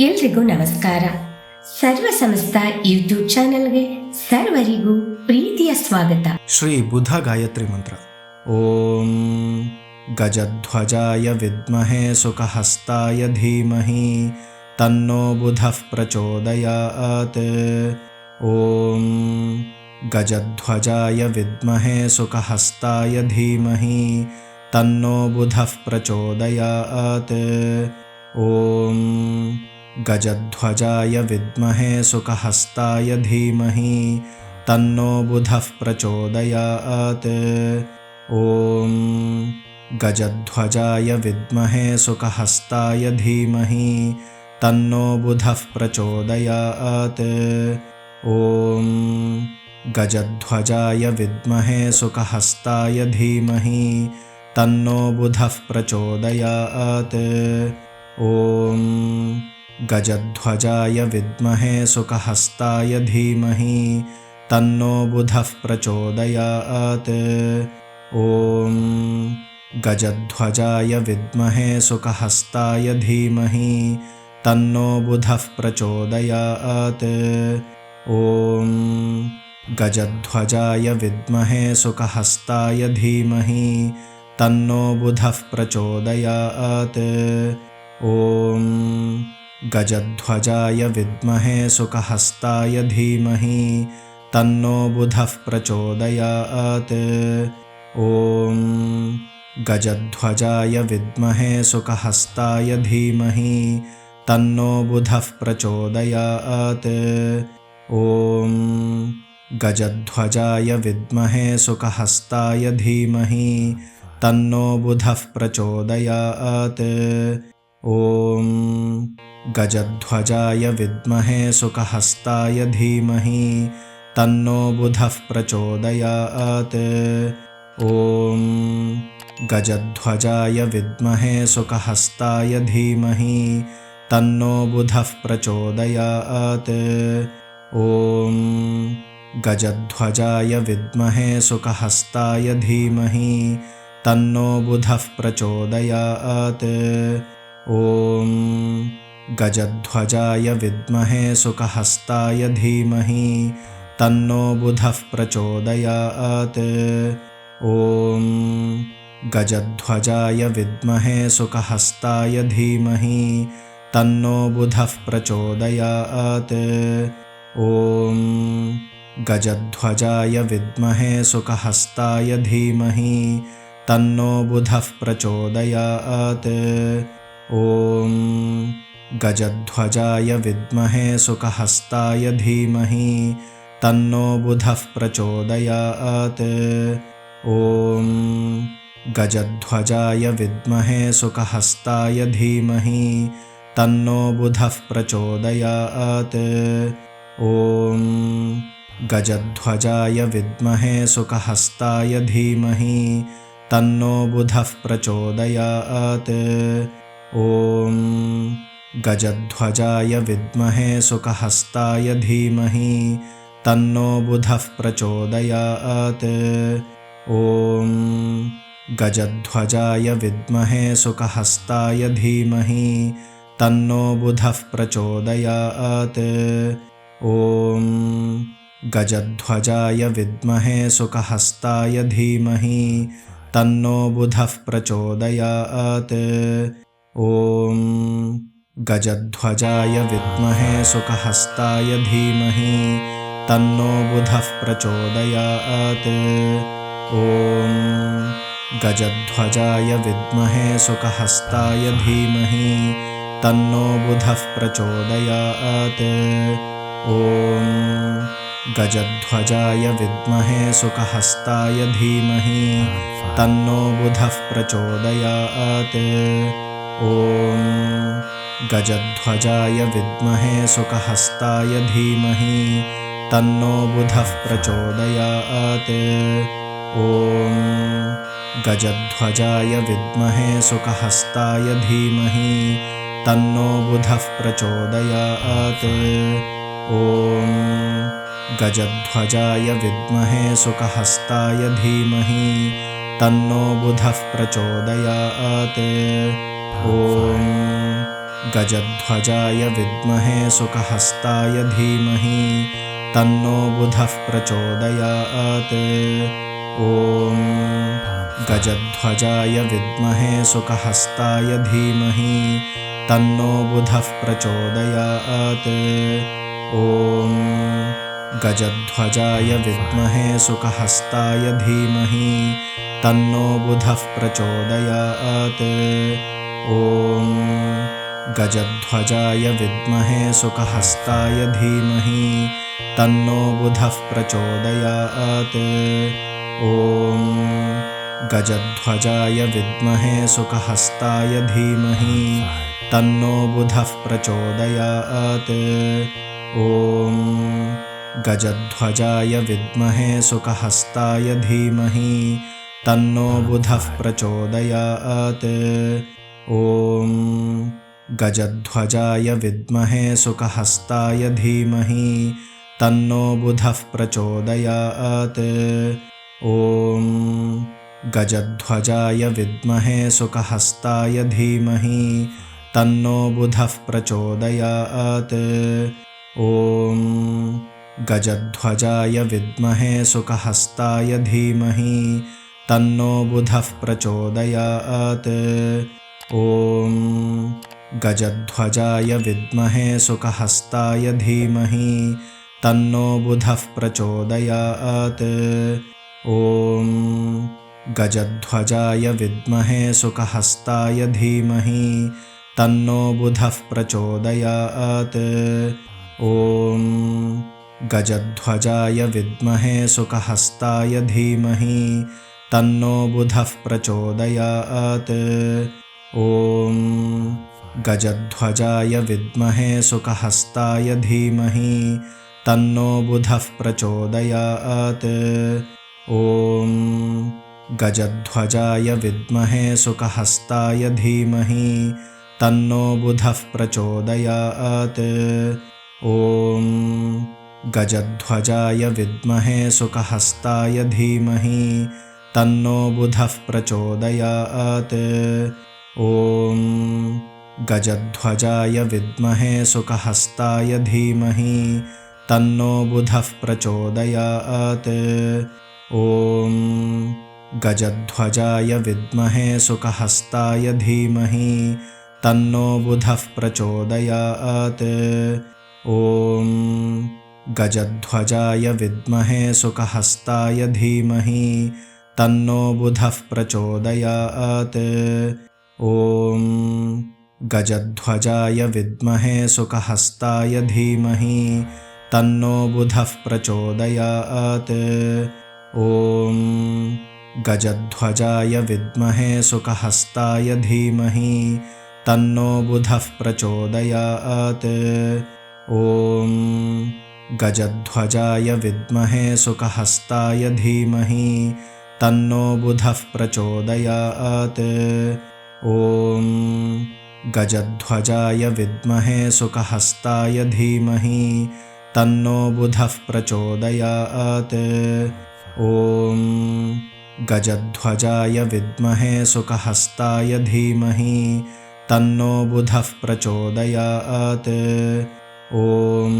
ಎಲ್ರಿಗೂ ನಮಸ್ಕಾರ. ಸರ್ವ ಸಮಸ್ತ ಯೂಟ್ಯೂಬ್ ಚಾನೆಲ್ಗೆ ಸರ್ವರಿಗೂ ಪ್ರೀತಿಯ ಸ್ವಾಗತ. ಶ್ರೀ ಬುಧ ಗಾಯತ್ರಿ ಮಂತ್ರ. ಓಂ ಗಜಧ್ವಜಾಯ ವಿದ್ಮಹೇ ಸುಖಹಸ್ತಾಯ ಧೀಮಹಿ ತನ್ನೋ ಬುಧಃ ಪ್ರಚೋದಯಾತ್. ಓಂ ಗಜಧ್ವಜಾಯ ವಿದ್ಮಹೇ ಸುಖಹಸ್ತಾಯ ಧೀಮಹಿ ತನ್ನೋ ಬುಧಃ ಪ್ರಚೋದಯಾತ್. ಓಂ ಗಜಧ್ವಜಾಯ ವಿದ್ಮಹೇ ಸುಖಹಸ್ತಾಯ ಧೀಮಹಿ ತನ್ನೋ ಬುಧಃ ಪ್ರಚೋದಯಾತ್. ಓಂ ಗಜಧ್ವಜಾಯ ವಿದ್ಮಹೇ ಸುಖಹಸ್ತಾಯ ಧೀಮಹಿ ತನ್ನೋ ಬುಧಃ ಪ್ರಚೋದಯಾತ್. ಓಂ ಗಜಧ್ವಜಾಯ ವಿದ್ಮಹೇ ಸುಖಹಸ್ತಾಯ ಧೀಮಹಿ ತನ್ನೋ ಬುಧಃ ಪ್ರಚೋದಯಾತ್. ಓಂ ಗಜಧ್ವಜಾಯ ವಿದ್ಮಹೇ ಸುಖಹಸ್ತಾಯ ಧೀಮಹಿ ತನ್ನೋ ಬುಧಃ ಪ್ರಚೋದಯಾತ್. ಓಂ ಗಜಧ್ವಜಾಯ ವಿದ್ಮಹೇ ಸುಖಹಸ್ತಾಯ ಧೀಮಹಿ ತನ್ನೋ ಬುಧಃ ಪ್ರಚೋದಯಾತ್. ಓಂ ಗಜಧ್ವಜಾಯ ವಿದ್ಮಹೇ ಸುಖಹಸ್ತಾಯ ಧೀಮಹಿ ತನ್ನೋ ಬುಧಃ ಪ್ರಚೋದಯಾತ್. ಓಂ ಗಜಧ್ವಜಾಯ ವಿದ್ಮಹೇ ಸುಖಹಸ್ತಾಯ ಧೀಮಹಿ ತನ್ನೋ ಬುಧಃ ಪ್ರಚೋದಯಾತ್. ಓಂ ಗಜಧ್ವಜಾಯ ವಿದ್ಮಹೇ ಸುಖಹಸ್ತಾಯ ಧೀಮಹಿ ತನ್ನೋ ಬುಧಃ ಪ್ರಚೋದಯಾತ್. ಓಂ ಗಜಧ್ವಜಾಯ ವಿದ್ಮಹೇ ಸುಖಹಸ್ತಾಯ ಧೀಮಹಿ ತನ್ನೋ ಬುಧಃ ಪ್ರಚೋದಯಾತ್. ಓಂ ಗಜಧ್ವಜಾಯ ವಿದ್ಮಹೇ ಸುಖಹಸ್ತಾಯ ಧೀಮಹಿ ತನ್ನೋ ಬುಧಃ ಪ್ರಚೋದಯಾತ್. ಓಂ ಗಜಧ್ವಜಾಯ ವಿದ್ಮಹೇ ಸುಖಹಸ್ತಾಯ ಧೀಮಹಿ ತನ್ನೋ ಬುಧಃ ಪ್ರಚೋದಯಾತ್. ಓಂ ಗಜಧ್ವಜಾಯ ವಿದ್ಮಹೇ ಸುಖಹಸ್ತಾಯ ಧೀಮಹಿ ತನ್ನೋ ಬುಧಃ ಪ್ರಚೋದಯಾತ್. ಓಂ ಗಜಧ್ವಜಾಯ ವಿದ್ಮಹೇ ಸುಖಹಸ್ತಾಯ ಧೀಮಹಿ ತನ್ನೋ ಬುಧಃ ಪ್ರಚೋದಯಾತ್. ಓಂ ಗಜಧ್ವಜಾಯ ವಿದ್ಮಹೇ ಸುಖಹಸ್ತಾಯ ಧೀಮಹಿ ತನ್ನೋ ಬುಧಃ ಪ್ರಚೋದಯಾತ್. ಓಂ ಗಜಧ್ವಜಾಯ ವಿದ್ಮಹೇ ಸುಖಹಸ್ತಾಯ ಧೀಮಹಿ ತನ್ನೋ ಬುಧಃ ಪ್ರಚೋದಯಾತ್. ಓಂ ಗಜಧ್ವಜಾಯ ವಿದ್ಮಹೇ ಸುಖಹಸ್ತಾಯ ಧೀಮಹಿ ತನ್ನೋ ಬುಧಃ ಪ್ರಚೋದಯಾತ್. ಓಂ ಗಜಧ್ವಜಾಯ ವಿದ್ಮಹೇ ಸುಖಹಸ್ತಾಯ ಧೀಮಹಿ ತನ್ನೋ ಬುಧಃ ಪ್ರಚೋದಯಾತ್. ಓಂ ಗಜಧ್ವಜಾಯ ವಿದ್ಮಹೇ ಸುಖಹಸ್ತಾಯ ಧೀಮಹಿ ತನ್ನೋ ಬುಧಃ ಪ್ರಚೋದಯಾತ್. ಓಂ ಗಜಧ್ವಜಾಯ ವಿದ್ಮಹೇ ಸುಖಹಸ್ತಾಯ ಧೀಮಹಿ ತನ್ನೋ ಬುಧಃ ಪ್ರಚೋದಯಾತ್. ಓಂ ಗಜಧ್ವಜಾಯ ವಿದ್ಮಹೇ ಸುಖಹಸ್ತಾಯ ಧೀಮಹಿ ತನ್ನೋ ಬುಧಃ ಪ್ರಚೋದಯಾತ್. ಓಂ ಗಜಧ್ವಜಾಯ ವಿದ್ಮಹೇ ಸುಖಹಸ್ತಾಯ ಧೀಮಹಿ ತನ್ನೋ ಬುಧಃ ಪ್ರಚೋದಯಾತ್. ಓಂ ಗಜಧ್ವಜಾಯ ವಿದ್ಮಹೇ ಸುಖಹಸ್ತಾಯ ಧೀಮಹಿ ತನ್ನೋ ಬುಧಃ ಪ್ರಚೋದಯಾತ್. ಓಂ ಗಜಧ್ವಜಾಯ ವಿದ್ಮಹೇ ಸುಖಹಸ್ತಾಯ ಧೀಮಹಿ ತನ್ನೋ ಬುಧಃ ಪ್ರಚೋದಯಾತ್. ಓಂ ಗಜಧ್ವಜಾಯ ವಿದ್ಮಹೇ ಸುಖಹಸ್ತಾಯ ಧೀಮಹಿ ತನ್ನೋ ಬುಧಃ ಪ್ರಚೋದಯಾತ್. ಓಂ ಗಜಧ್ವಜಾಯ ವಿದ್ಮಹೇ ಸುಖಹಸ್ತಾಯ ಧೀಮಹಿ ತನ್ನೋ ಬುಧಃ ಪ್ರಚೋದಯಾತ್. ಓಂ ಗಜಧ್ವಜಾಯ ವಿದ್ಮಹೇ ಸುಖಹಸ್ತಾಯ ಧೀಮಹಿ ತನ್ನೋ ಬುಧಃ ಪ್ರಚೋದಯಾತ್. ಓಂ ಗಜಧ್ವಜಾಯ ವಿದ್ಮಹೇ ಸುಖಹಸ್ತಾಯ ಧೀಮಹಿ ತನ್ನೋ ಬುಧಃ ಪ್ರಚೋದಯಾತ್. ಓಂ गजध्वजाय विद्महे सुखहस्ताय धीमहि तन्नो बुधः प्रचोदयात्। ॐ गजध्वजाय विद्महे सुखहस्ताय धीमहि तन्नो बुधः प्रचोदयात्। ॐ गजध्वजाय विद्महे सुखहस्ताय धीमहि तन्नो बुधः प्रचोदयात्। ॐ गजध्वजाय विद्महे सुखहस्ताय धीमहि तन्नो बुधः प्रचोदयात्। ॐ गजध्वजाय विद्महे सुखहस्ताय धीमहि तन्नो बुधः प्रचोदयात्। ॐ गजध्वजाय विद्महे सुखहस्ताय धीमहि तन्नो बुधः प्रचोदयात्। ॐ गजध्वजाय विद्महे सुखहस्ताय धीमहि तन्नो बुधः प्रचोदयात्। ॐ गजध्वजाय विद्महे सुखहस्ताय धीमहि तन्नो बुधः प्रचोदयात्। ॐ गजध्वजाय विद्महे सुखहस्ताय धीमहि तन्नो बुधः प्रचोदयात्। ॐ गजध्वजाय विद्महे सुखहस्ताय धीमहि तन्नो बुधः प्रचोदयात्। ॐ गजध्वजाय विद्महे सुखहस्ताय धीमहि तन्नो बुधः प्रचोदयात्। ॐ गजध्वजाय विद्महे सुखहस्ताय धीमहि तन्नो बुधः प्रचोदयात्। ॐ गजध्वजाय विद्महे सुखहस्ताय धीमहि तन्नो बुधः प्रचोदयात्। ॐ गजध्वजाय विद्महे सुखहस्ताय धीमहि तन्नो बुधः प्रचोदयात्। ॐ गजध्वजाय विद्महे सुखहस्ताय धीमहि तन्नो बुधः प्रचोदयात्। ॐ गजध्वजाय विद्महे सुखहस्ताय धीमहि तन्नो बुधः प्रचोदयात्। ॐ गजध्वजाय विद्महे सुखहस्ताय धीमहि तन्नो बुधः प्रचोदयात्। ॐ गजध्वजाय विद्महे सुखहस्ताय धीमहि तन्नो बुधः प्रचोदयात्। ॐ गजध्वजाय विद्महे सुखहस्ताय धीमहि तन्नो बुधः प्रचोदयात्। ॐ गजध्वजाय विद्महे सुखहस्ताय धीमहि तन्नो बुधः प्रचोदयात्। ॐ गजध्वजाय विद्महे सुखहस्ताय धीमहि तन्नो बुधः प्रचोदयात्। ॐ गजध्वजाय विद्महे सुखहस्ताय धीमहि तन्नो बुधः प्रचोदयात्। ॐ गजध्वजाय विद्महे सुखहस्ताय धीमहि तन्नो बुधः प्रचोदयात्। ॐ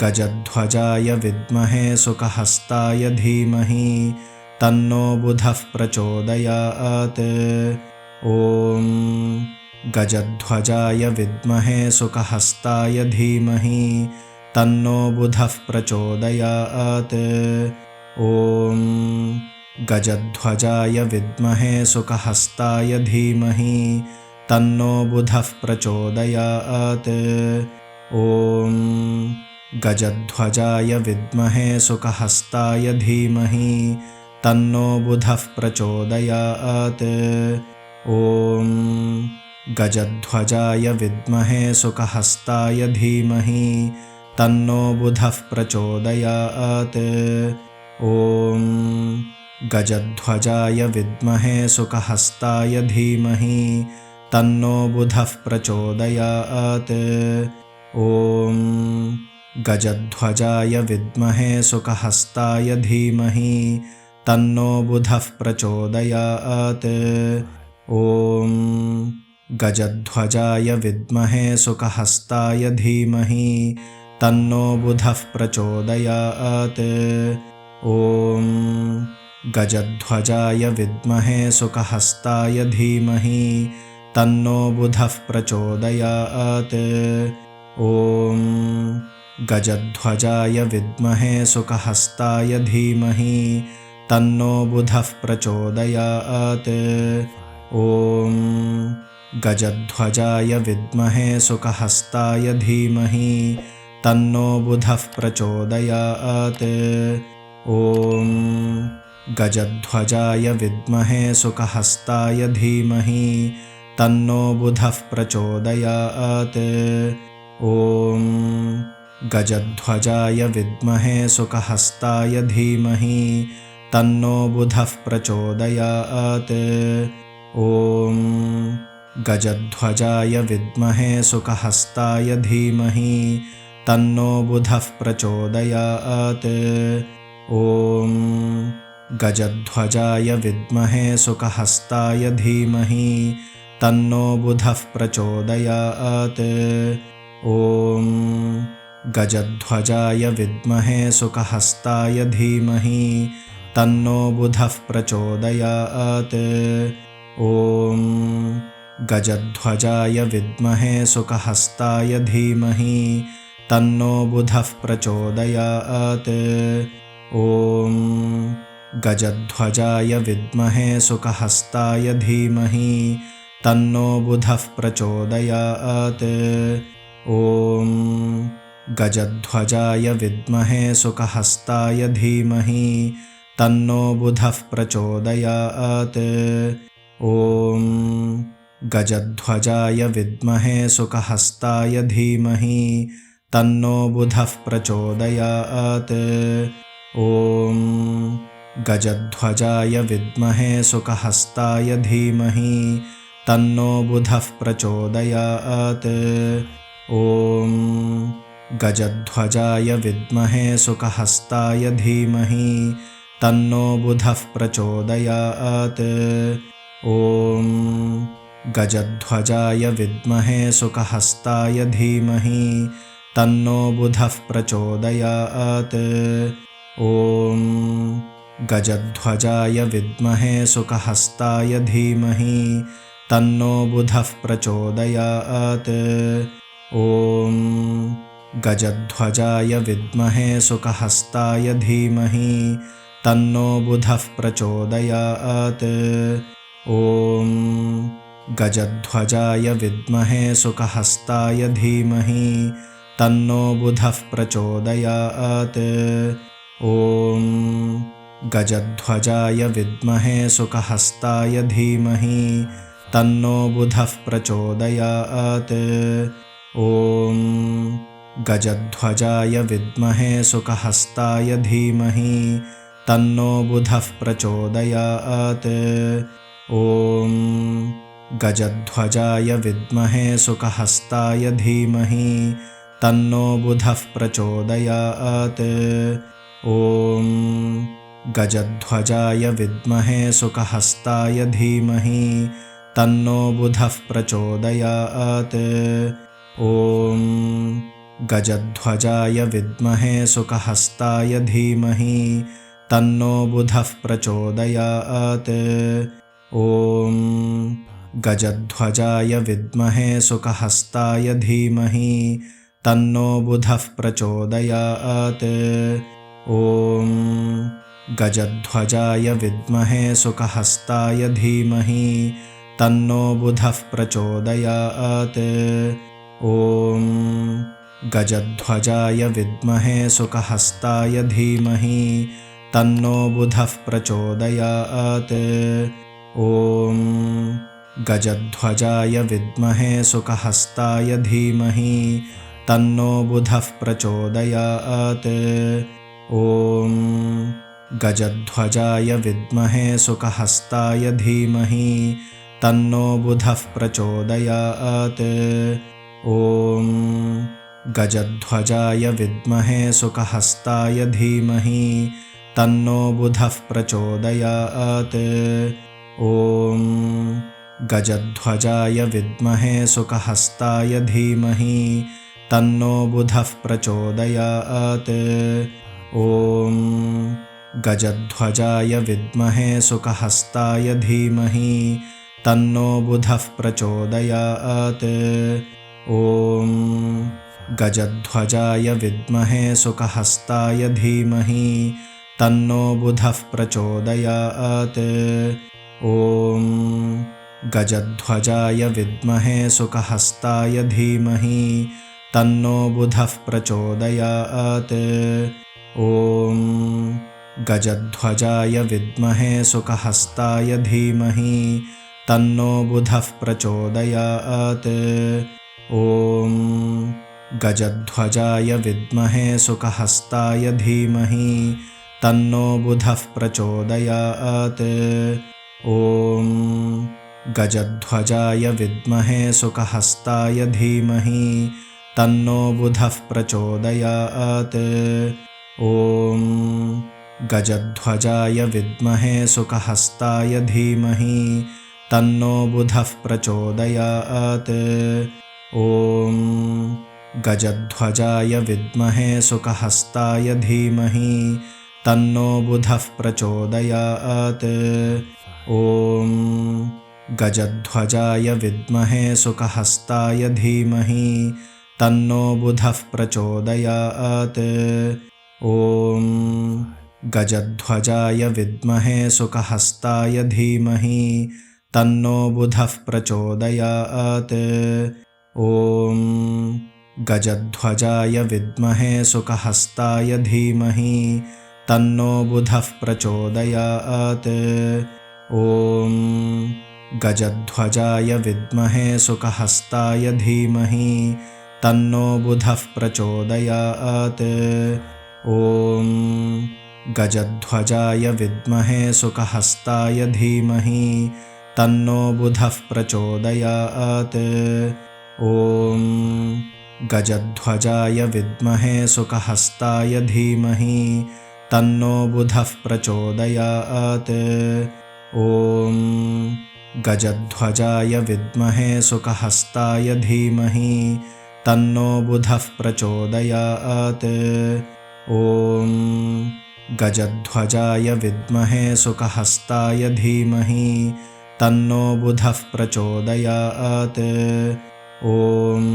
गजध्वजाय विद्महे सुखहस्ताय धीमहि तन्नो बुधः प्रचोदयात्। ॐ गजध्वजाय विद्महे सुखहस्ताय धीमहि तन्नो बुधः प्रचोदयात्। ॐ गजध्वजाय विद्महे सुखहस्ताय धीमहि तन्नो बुधः प्रचोदयात्। ॐ गजध्वजाय विद्महे सुखहस्ताय धीमहि तन्नो बुधः प्रचोदयात्। ॐ गजध्वजाय विद्महे सुखहस्ताय धीमहि तन्नो बुधः प्रचोदयात्। ॐ गजध्वजाय विद्महे सुखहस्ताय धीमहि तन्नो बुधः प्रचोदयात्। ॐ गजध्वजाय विद्महे सुखहस्ताय धीमहि तन्नो बुधः प्रचोदयात्। ॐ गजध्वजाय विद्महे सुखहस्ताय धीमहि तन्नो बुधः प्रचोदयात्। ॐ गजध्वजाय विद्महे सुखहस्ताय धीमहि तन्नो बुधः प्रचोदयात्। ॐ गजध्वजाय विद्महे सुखहस्ताय धीमहि तन्नो बुधः प्रचोदयात्। ॐ गजध्वजाय विद्महे सुखहस्ताय धीमहि तन्नो बुधः प्रचोदयात्। ॐ गजध्वजाय विद्महे सुखहस्ताय धीमहि तन्नो बुधः प्रचोदयात्। ॐ गजध्वजाय विद्महे सुखहस्ताय धीमहि तन्नो बुधः प्रचोदयात्। ॐ गजध्वजाय विद्महे सुखहस्ताय धीमहि तन्नो बुधः प्रचोदयात्। ॐ गजध्वजाय विद्महे सुखहस्ताय धीमहि तन्नो बुधः प्रचोदयात्। ॐ गजध्वजाय विद्महे सुखहस्ताय धीमहि तन्नो बुधः प्रचोदयात्। ॐ गजध्वजाय विद्महे सुखहस्ताय धीमहि तन्नो बुधः प्रचोदयात्। ॐ गजध्वजाय विद्महे सुखहस्ताय धीमहि तन्नो बुधः प्रचोदयात्। ॐ गजध्वजाय विद्महे सुखहस्ताय धीमहि तन्नो बुधः प्रचोदयात्। ॐ गजध्वजाय विद्महे सुखहस्ताय धीमहि तन्नो बुधः प्रचोदयात्। ॐ गजध्वजाय विद्महे सुखहस्ताय धीमहि तन्नो बुधः प्रचोदयात्। ॐ गजध्वजाय विद्महे सुखहस्ताय धीमहि तन्नो बुधः प्रचोदयात्। ॐ गजध्वजाय विद्महे सुखहस्ताय धीमहि तन्नो बुधः प्रचोदयात्। ॐ गजध्वजाय विद्महे सुखहस्ताय धीमहि तन्नो बुधः प्रचोदयात्। ॐ गजध्वजाय विद्महे सुखहस्ताय धीमहि तन्नो बुधः प्रचोदयात्। ॐ गजध्वजाय विद्महे सुखहस्ताय धीमहि तन्नो बुधः प्रचोदयात्। ॐ गजध्वजाय विद्महे सुखहस्ताय धीमहि तन्नो बुधः प्रचोदयात्। ॐ गजध्वजाय विद्महे सुखहस्ताय धीमहि तन्नो बुधः प्रचोदयात्। ॐ गजध्वजाय विद्महे सुखहस्ताय धीमहि तन्नो बुधः प्रचोदयात्। ॐ गजध्वजाय विद्महे सुखहस्ताय धीमहि तन्नो बुधः प्रचोदयात्। ॐ गजध्वजाय विद्महे सुखहस्ताय धीमहि तन्नो बुधः प्रचोदयात्। ॐ गजध्वजाय विद्महे सुखहस्ताय धीमहि तन्नो बुधः प्रचोदयात्। ॐ गजध्वजाय विद्महे सुखहस्ताय धीमहि तन्नो बुधः प्रचोदयात्। ॐ गजध्वजाय विद्महे सुखहस्ताय धीमहि तन्नो बुधः प्रचोदयात्। ॐ गजध्वजाय विद्महे सुखहस्ताय धीमहि तन्नो बुधः प्रचोदयात्। ॐ गजध्वजाय विद्महे सुखहस्ताय धीमहि तन्नो बुधः प्रचोदयात्। ॐ गजध्वजाय विद्महे सुखहस्ताय धीमहि तन्नो बुधः प्रचोदयात्। ॐ गजध्वजाय विद्महे सुखहस्ताय धीमहि तन्नो बुधः प्रचोदयात्। ॐ गजध्वजाय विद्महे सुखहस्ताय धीमहि तन्नो बुधः प्रचोदयात्। ॐ गजध्वजाय विद्महे सुखहस्ताय धीमहि तन्नो बुधः प्रचोदयात्। ॐ गजध्वजाय विद्महे सुखहस्ताय धीमहि तन्नो बुधः प्रचोदयात्। ॐ गजध्वजाय विद्महे सुखहस्ताय धीमहि तन्नो बुधः प्रचोदयात्। ॐ गजध्वजाय विद्महे सुखहस्ताय धीमहि तन्नो बुधः प्रचोदयात्। ॐ गजध्वजाय विद्महे सुखहस्ताय धीमहि तन्नो बुधः प्रचोदयात्। ॐ गजध्वजाय विद्महे सुखहस्ताय धीमहि तन्नो बुधः प्रचोदयात्। ॐ गजध्वजाय विद्महे सुखहस्ताय धीमहि तन्नो बुधः प्रचोदयात्। ॐ गजध्वजाय विद्महे सुखहस्ताय धीमहि तन्नो बुधः प्रचोदयात्। ॐ गजध्वजाय विद्महे सुखहस्ताय धीमहि तन्नो बुधः प्रचोदयात्। ॐ गजध्वजाय विद्महे सुखहस्ताय धीमहि तन्नो बुधः प्रचोदयात्। ॐ गजध्वजाय विद्महे सुखहस्ताय धीमहि तन्नो बुधः प्रचोदयात्। ॐ गजध्वजाय विद्महे सुखहस्ताय धीमहि तन्नो बुधः प्रचोदयात्। ॐ गजध्वजाय विद्महे सुखहस्ताय धीमहि तन्नो बुधः प्रचोदयात्। ॐ गजध्वजाय विद्महे सुखहस्ताय धीमहि तन्नो बुधः प्रचोदयात्। ॐ गजध्वजाय विद्महे सुखहस्ताय धीमहि तन्नो बुधः प्रचोदयात्। ॐ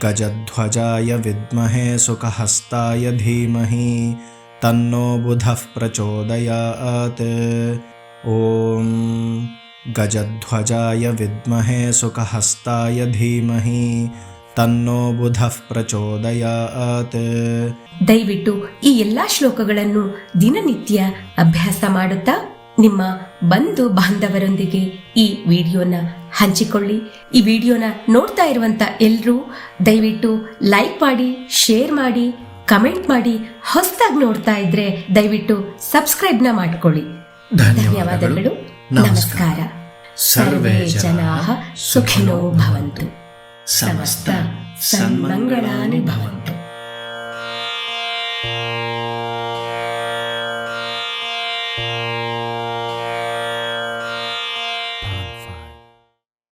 गजध्वजाय विद्महे सुखहस्ताय धीमहि तन्नो बुधः प्रचोदयात्। ॐ गजध्वजाय विद्महे सुखहस्ताय धीमहि तन्नो बुधः प्रचोदयात्। ದಯವಿಟ್ಟು ಈ ಎಲ್ಲಾ ಶ್ಲೋಕಗಳನ್ನು ದಿನನಿತ್ಯ ಅಭ್ಯಾಸ ಮಾಡುತ್ತಾ ನಿಮ್ಮ ಬಂಧು ಬಾಂಧವರೊಂದಿಗೆ ಈ ವಿಡಿಯೋನ ಹಂಚಿಕೊಳ್ಳಿ. ಈ ವಿಡಿಯೋನ ನೋಡ್ತಾ ಇರುವಂತ ಎಲ್ಲರೂ ದಯವಿಟ್ಟು ಲೈಕ್ ಮಾಡಿ, ಶೇರ್ ಮಾಡಿ, ಕಮೆಂಟ್ ಮಾಡಿ. ಹೊಸದಾಗಿ ನೋಡ್ತಾ ಇದ್ರೆ ದಯವಿಟ್ಟು ಸಬ್ಸ್ಕ್ರೈಬ್ನ ಮಾಡ್ಕೊಳ್ಳಿ. ಧನ್ಯವಾದಗಳು. ನಮಸ್ಕಾರ. ಸರ್ವೇ ಜನಾಃ ಸುಖಿನೋ ಭವಂತು. ಸಮಸ್ತ ಸನ್ಮಂಗಳಾನಿ